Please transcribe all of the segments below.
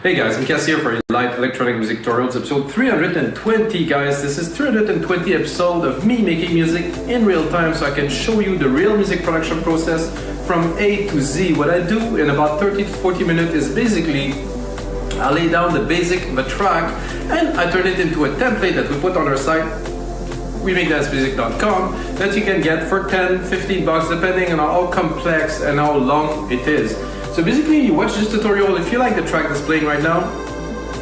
Hey guys, Mikas here for live electronic music tutorials, episode 320 guys. This is 320 episode of me making music in real time so I can show you the real music production process from A to Z. What I do in about 30 to 40 minutes is basically I lay down the basic of a track and I turn it into a template that we put on our site, wemakedasmusic.com, that you can get for 10, 15 bucks depending on how complex and how long it is. So basically you watch this tutorial, if you like the track that's playing right now,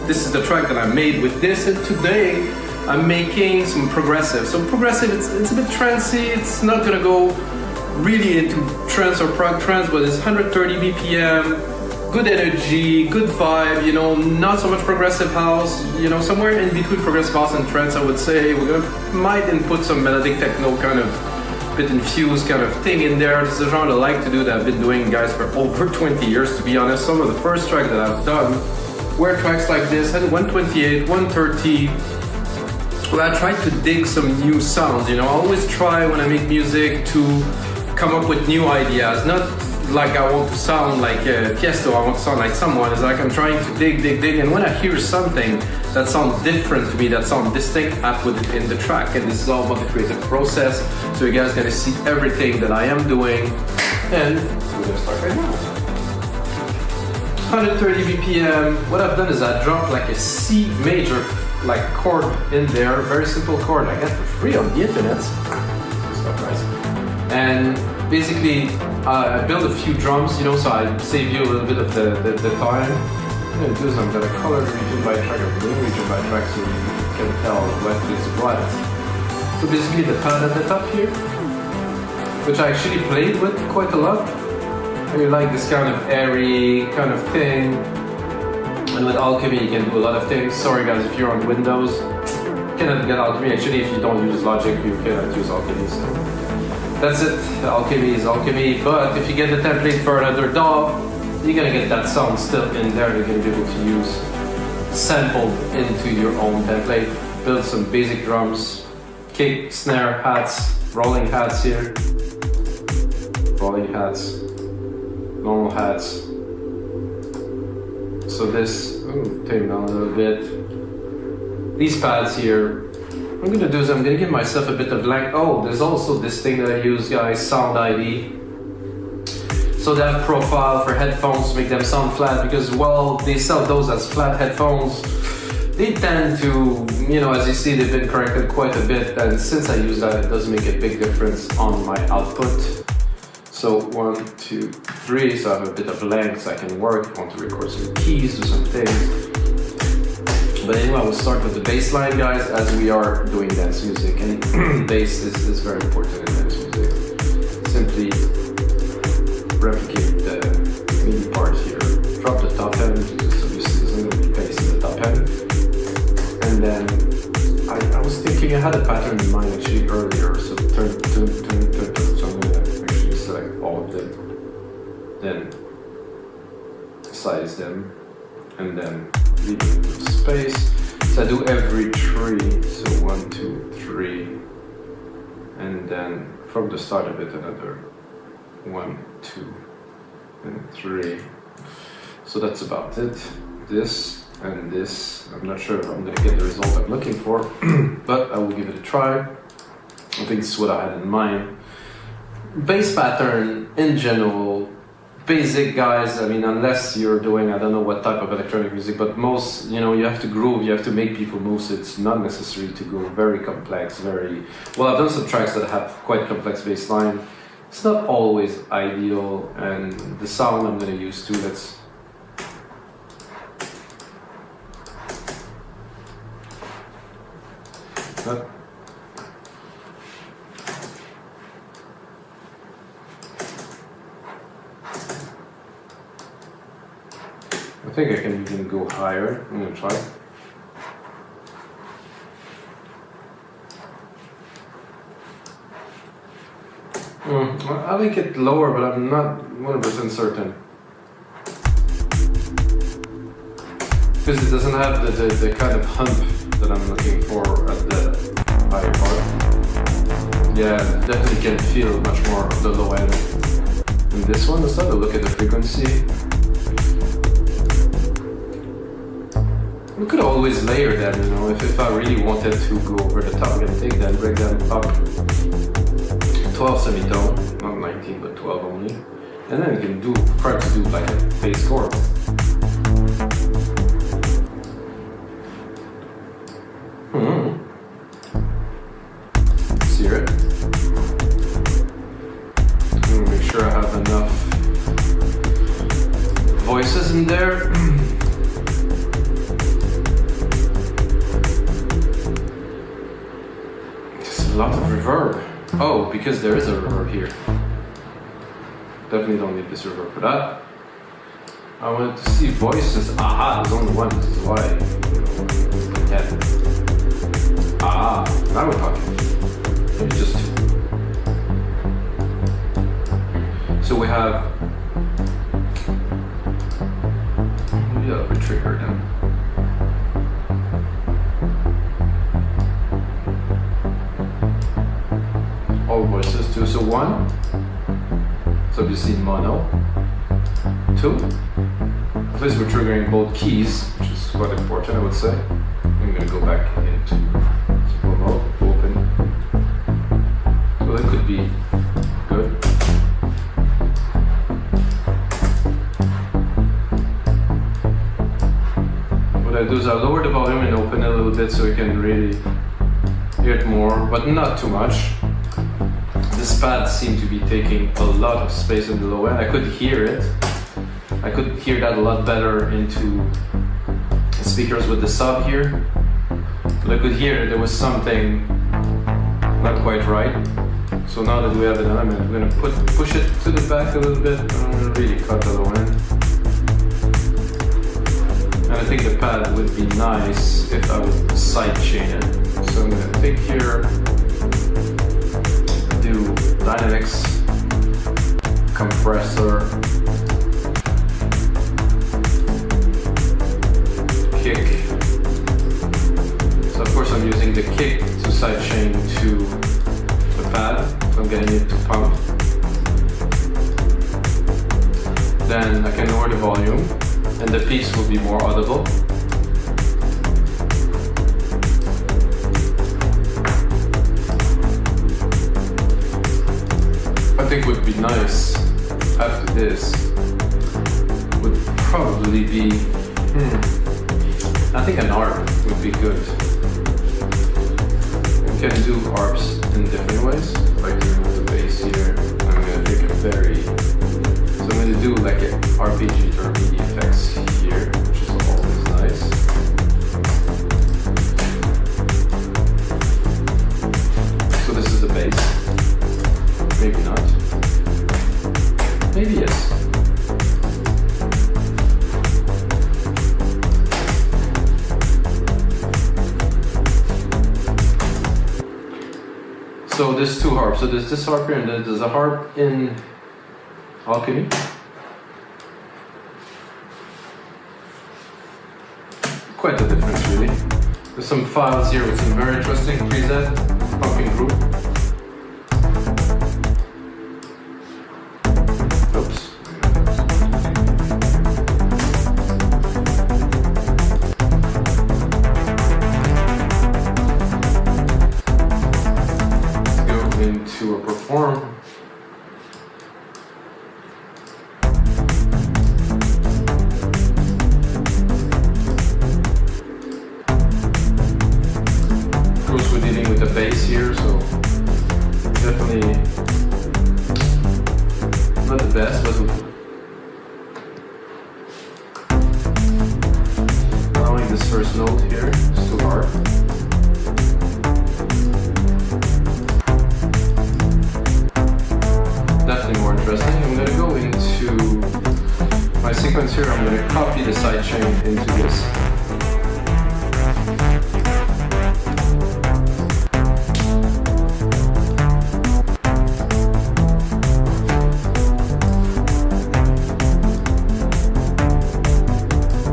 this is the track that I made with this, and today I'm making some progressive. So progressive, it's a bit trancey, it's not gonna go really into trance or prog trance, but it's 130 BPM, good energy, good vibe, you know, not so much progressive house, you know, somewhere in between progressive house and trance I would say. Might input some melodic techno kind of bit infused kind of thing in there. This is a genre I like to do that I've been doing guys for over 20 years to be honest. Some of the first tracks that I've done were tracks like this, had 128, 130. Well, I tried to dig some new sounds, you know, I always try when I make music to come up with new ideas, not like I want to sound like Tiesto, I want to sound like someone. It's like I'm trying to dig, and when I hear something that sounds different to me, that sounds distinct, I put it in the track. And this is all about the creative process, so you guys are gonna see everything that I am doing. And we're gonna start right now. 130 BPM. What I've done is I dropped like a C major like chord in there, very simple chord I got for free on the internet. Stuff nice. And basically, I build a few drums, you know, so I save you a little bit of the time. I'm going to do is I'm going to color region by track, or blue region by track, so you can tell what is what. So basically the pad at the top here, which I actually played with quite a lot. I really like this kind of airy kind of thing. And with Alchemy you can do a lot of things. Sorry guys, if you're on Windows, you cannot get Alchemy. Actually, if you don't use Logic, you cannot use Alchemy. So that's it, Alchemy is Alchemy, but if you get the template for another DAW, you're gonna get that sound still in there. You're gonna be able to use sampled into your own template. Build some basic drums, kick, snare, hats, rolling hats here, rolling hats, normal hats. So this, take down a little bit. These pads here, what I'm gonna do is I'm gonna give myself a bit of length. Oh, there's also this thing that I use, guys, Sound ID. So that profile for headphones to make them sound flat, because well, they sell those as flat headphones. They tend to, you know, as you see, they've been corrected quite a bit, and since I use that, it does make a big difference on my output. So 1, 2, 3, so I have a bit of length so I can work. I want to record some keys, do some things. But anyway, we'll start with the bass line, guys, as we are doing dance music, and bass is very important in dance music. Simply replicate the MIDI part here, drop the top end, so you see there's going to be bass in the top end. And then, I was thinking I had a pattern in mind actually earlier, so turn, so I'm going to actually select all of them, then size them, and then leave it space. So I do every 3, so 1, 2, 3, and then from the start of it another 1, 2, and 3. So that's about it. This and this. I'm not sure if I'm going to get the result I'm looking for, but I will give it a try. I think this is what I had in mind. Bass pattern in general, basic, guys. I mean, unless you're doing, I don't know what type of electronic music, but most, you know, you have to groove, you have to make people move, so it's not necessary to go very complex, well, I've done some tracks that have quite complex bass line. It's not always ideal, and the sound I'm going to use too, let's... I think I can even go higher. I'm gonna try. I like it lower, but I'm not 100% certain. Because it doesn't have the kind of hump that I'm looking for at the higher part. Yeah, definitely can feel much more of the low end. And this one, let's have a look at the frequency. We could always layer them, you know, if I really wanted to go over the top, I'm gonna take them, break them up 12 semitone, not 19 but 12 only, and then you can try to do like a bass chord. Let's hear it. I'm gonna make sure I have enough voices in there. A lot of reverb. Oh, because there is a reverb here. Definitely don't need this reverb for that. I wanted to see voices. Aha, there's only one. This is why. Yeah. Ah, now we're talking. Maybe just two. So we have. Maybe I'll retrigger them. All voices too. So one, so obviously mono. Two, at least we're triggering both keys, which is quite important, I would say. I'm gonna go back into simple mode, open. So that could be good. What I do is I lower the volume and open it a little bit so you can really hear it more, but not too much. This pad seemed to be taking a lot of space in the low end. I could hear it. I could hear that a lot better into the speakers with the sub here. But I could hear there was something not quite right. So now that we have an element, I'm going to push it to the back a little bit. And I'm going to really cut the low end. And I think the pad would be nice if I would sidechain it. So I'm going to take here, do dynamics, compressor, kick. So of course I'm using the kick to sidechain to the pad, so I'm getting it to pump. Then I can lower the volume and the peaks will be more audible. I think would be nice after this would probably be I think an ARP would be good. You can do ARPs in different ways, like doing with the bass here. I'm gonna take a Ferry. So I'm gonna do like an Arpeggiator MIDI effects here, which is always nice. So this is the bass. Maybe not. Maybe yes. So there's two harps. So there's this harp here and then there's a harp in Alchemy. Quite a difference really. There's some files here with some very interesting preset, pumping group. Oops. To a perform. Of course we're dealing with the bass here, so definitely not the best, but allowing this first note here is too hard. Definitely more interesting. I'm going to go into my sequence here. I'm going to copy the sidechain into this.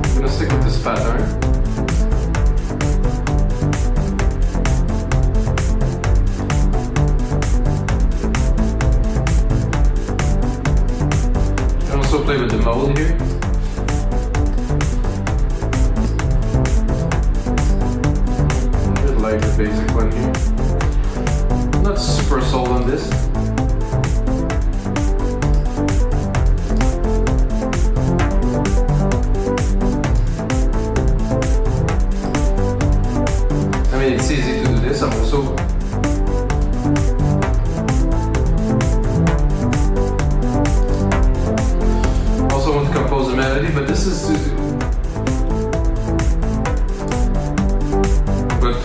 I'm going to stick with this pattern. Play with the mode here. basic one here. Not super sold on this. I mean, it's easy to do this. I'm also want to compose a melody, but this is to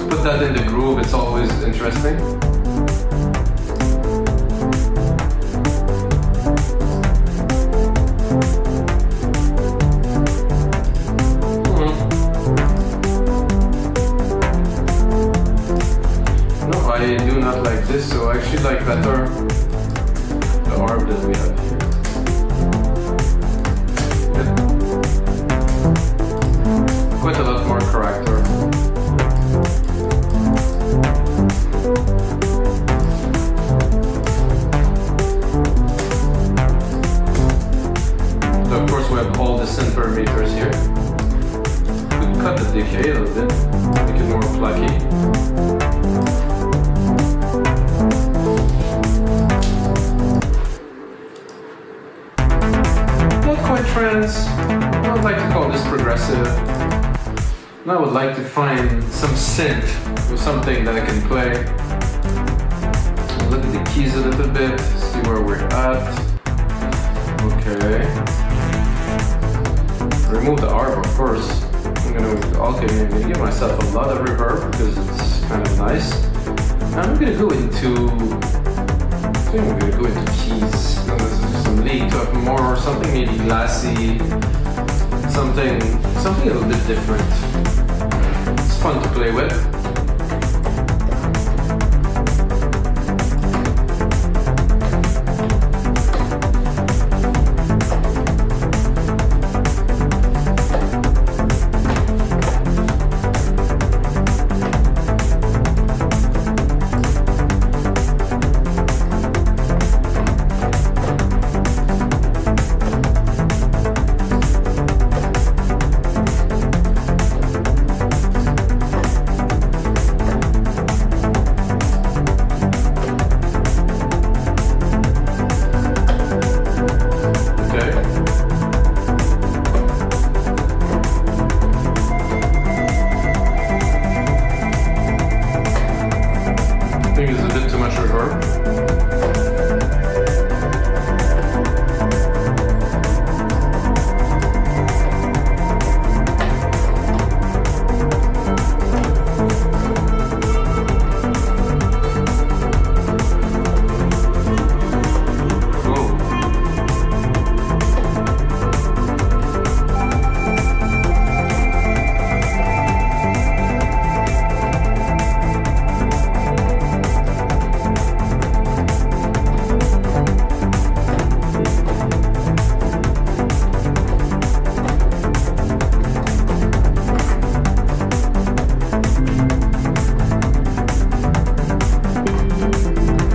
put that in the groove. It's always interesting. No, I do not like this, so I actually like better the arm that we have here. Quite a lot more character. So of course we have all the synth parameters here. We could cut the decay a little bit, make it more plucky. Not quite trance. I would like to call this progressive. And I would like to find some synth or something that I can play. Look at the keys a little bit, see where we're at. Okay. Remove the arp, of course. I'm gonna go to Alchemy. I'm gonna give myself a lot of reverb because it's kind of nice. And I'm gonna go into. I think I'm gonna go into keys. Some lead to have more or something maybe glassy. Something a little bit different. It's fun to play with.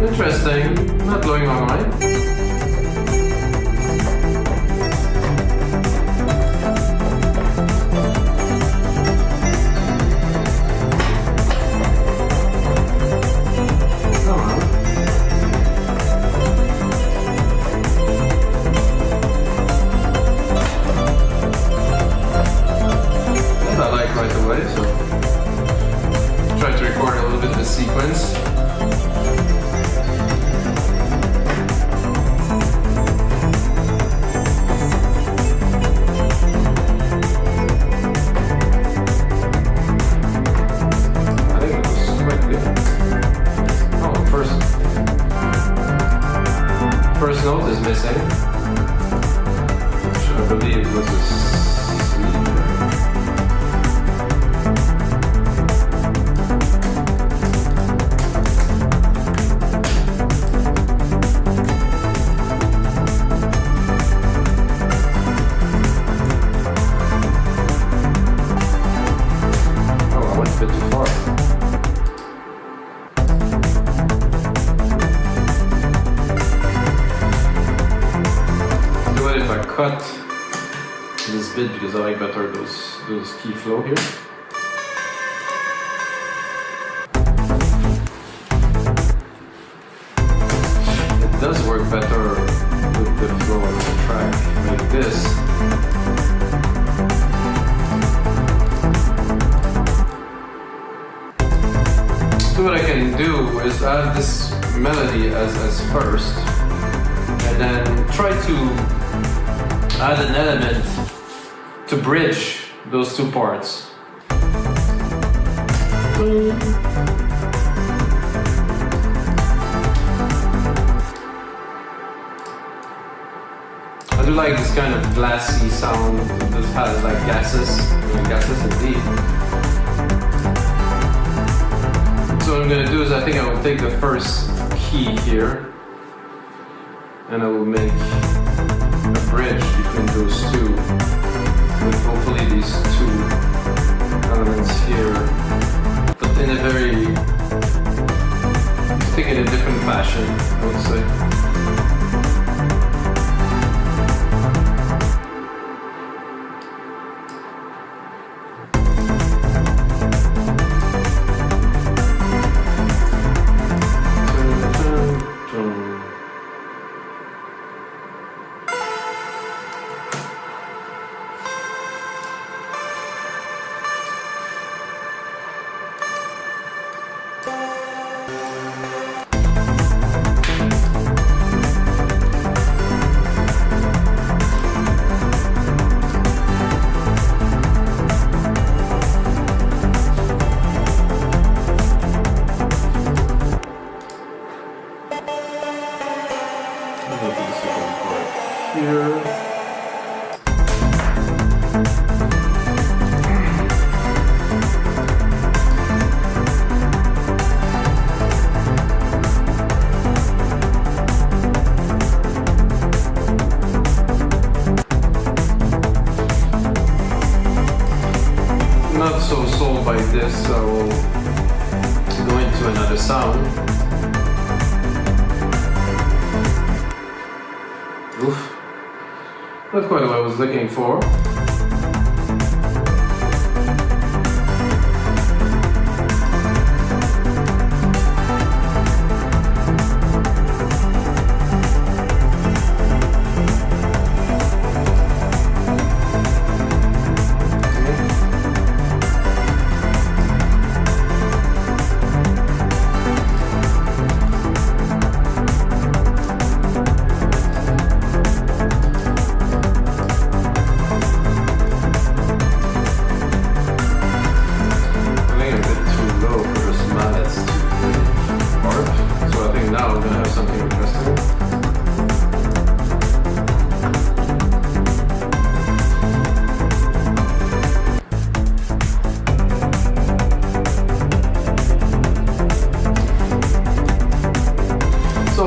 Interesting, not blowing my mind. That I like right away, so try to record a little bit the sequence. First note is missing, which I believe was a C. Oh, I went a bit too far. If I cut this bit because I like better those key flow here. this. So what I can do is add this melody as first, and then try to add an element to bridge those two parts. I do like this kind of glassy sound. This has like gases indeed. So what I'm going to do is I think I will take the first key here and I will make a bridge between those two with hopefully these two elements here, but in a very, I think in a different fashion, I would say. This, so we'll go into another sound. Oof, not quite what I was looking for.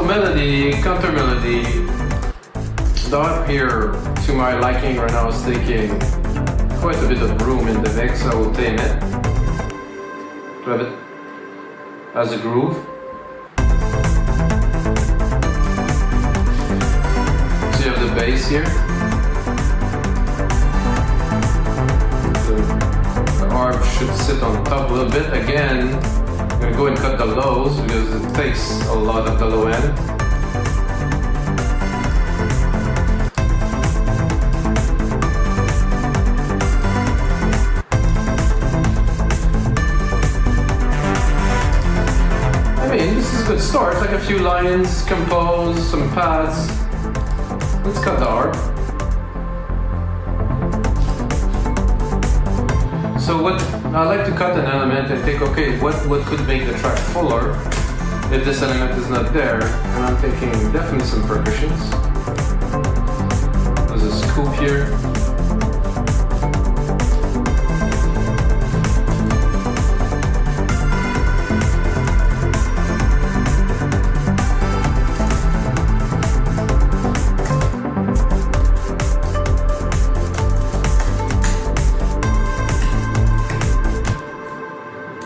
Melody, counter melody. The harp here, to my liking right now, is taking quite a bit of room in the mix. I will tame it to have it as a groove. So you have the bass here. The harp should sit on top a little bit. Again, I'm going to go and cut the lows because it takes a lot of the low end. I mean, this is a good start, like a few lines, compose, some pads. Let's cut the harp. So what I like to cut an element and think, okay, what could make the track fuller if this element is not there? And I'm thinking definitely some percussions. There's a scoop here.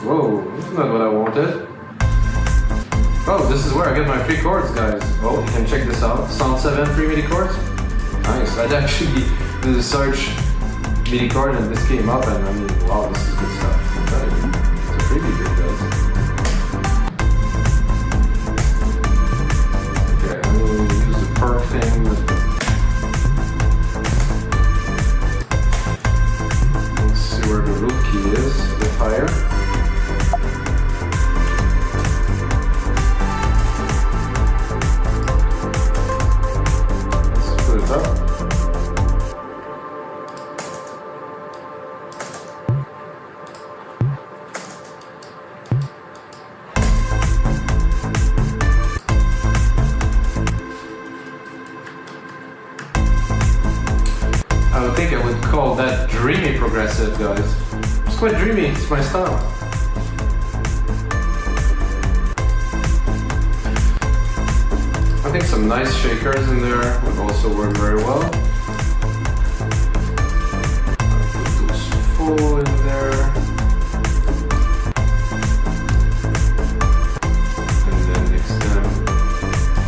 Whoa, this is not what I wanted. Oh, this is where I get my free chords, guys. Oh, you can check this out. Sound 7 free MIDI chords. Nice. I actually did a search MIDI chord and this came up, and I mean, wow, this is good stuff. It's a freebie here, guys. Okay, I'm going to use the perk thing. key is, a bit higher. Let's put it up. I think I would call that dreamy progressive, guys. It's quite dreamy, it's my style. I think some nice shakers in there would also work very well. Put those full in there. And then mix them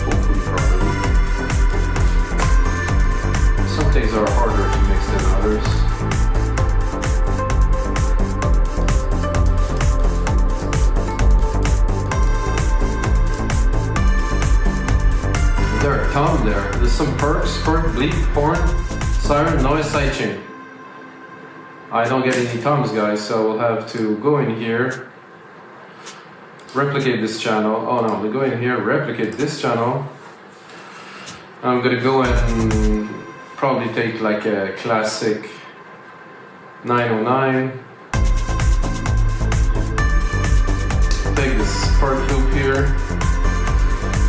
hopefully properly. Some things are harder to mix than others. There are tom there. There's some perks, perk, bleep, horn, siren, noise, sidechain. I don't get any toms, guys, so we'll have to go in here, replicate this channel. Oh no, we go in here, replicate this channel. I'm gonna go and probably take like a classic 909. Take this perk loop here,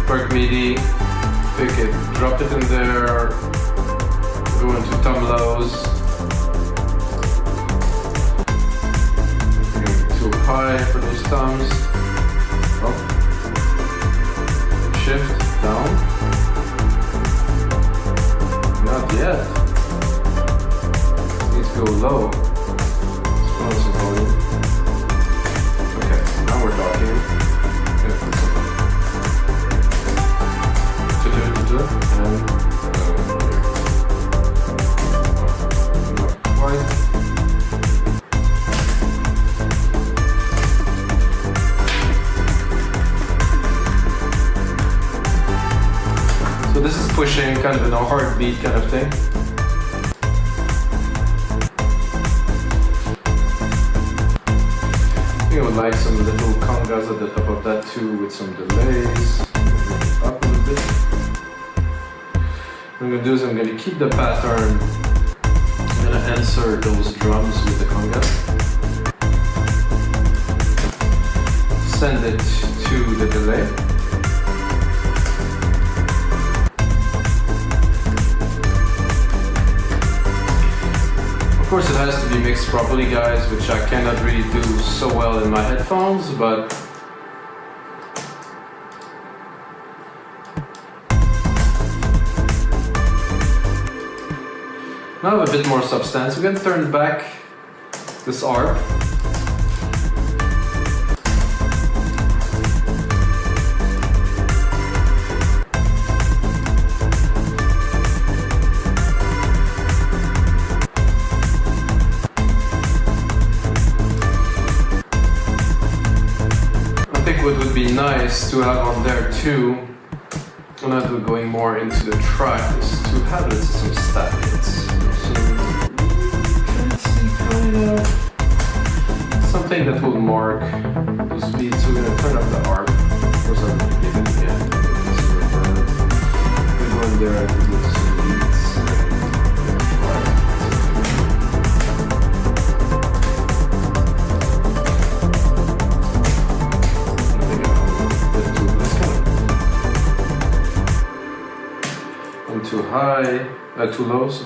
perk MIDI, pick it, drop it in there, go into tom lows, too high for those toms, up, shift, down, not yet, needs to go low, let's put on some volume, okay, now we're talking. And not quite. So this is pushing kind of in a heartbeat kind of thing. I think I would like some little congas at the top of that too with some delays. Up a little bit. What I'm going to do is I'm going to keep the pattern, I'm going to answer those drums with the congas, send it to the delay, of course it has to be mixed properly, guys, which I cannot really do so well in my headphones, but now a bit more substance. We're going to turn back this arp. I think what would be nice to have on there too, I'm not going more into the track, is to have some stat hits. Something that will mark those beats. So we're going to turn up the arp. Of course, I'm going to give it again. We go in there and do some beats. I think I'm a bit too, I'm too high, too low. So.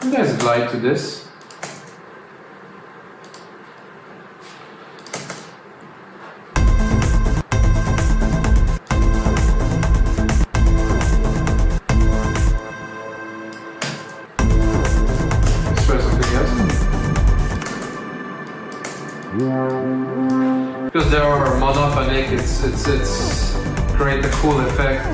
You guys glide to this. Let's try something else. Because they are monophonic, it's create a cool effect.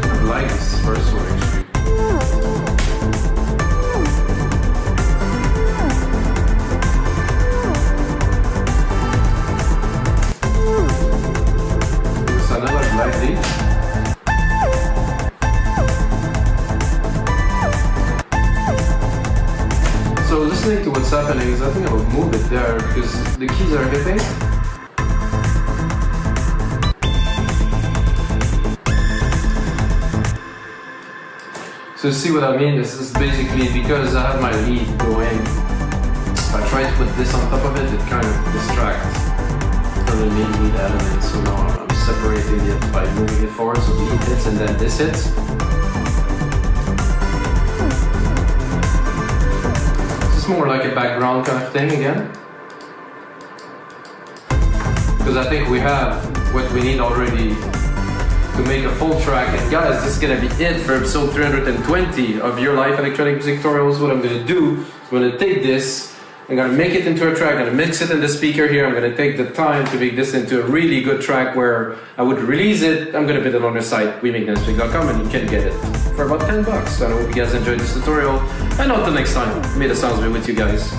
I like this first one actually. also listening to what's happening is I think I will move it there because the keys are hitting. So see what I mean? This is basically because I have my lead going. If I try to put this on top of it, it kind of distracts from the main lead element. So now I'm separating it by moving it forward. So the lead hits and then this hits. This is more like a background kind of thing again. Because I think we have what we need already to make a full track. And guys, this is gonna be it for episode 320 of Your Life Electronic Music Tutorials. What I'm gonna do, I'm gonna take this, I'm gonna make it into a track, I'm gonna mix it in the speaker here, I'm gonna take the time to make this into a really good track where I would release it. I'm gonna put it on the site, wemakenoisemaking.com, and you can get it for about $10. So I hope you guys enjoyed this tutorial, and until next time, may the sounds be with you guys.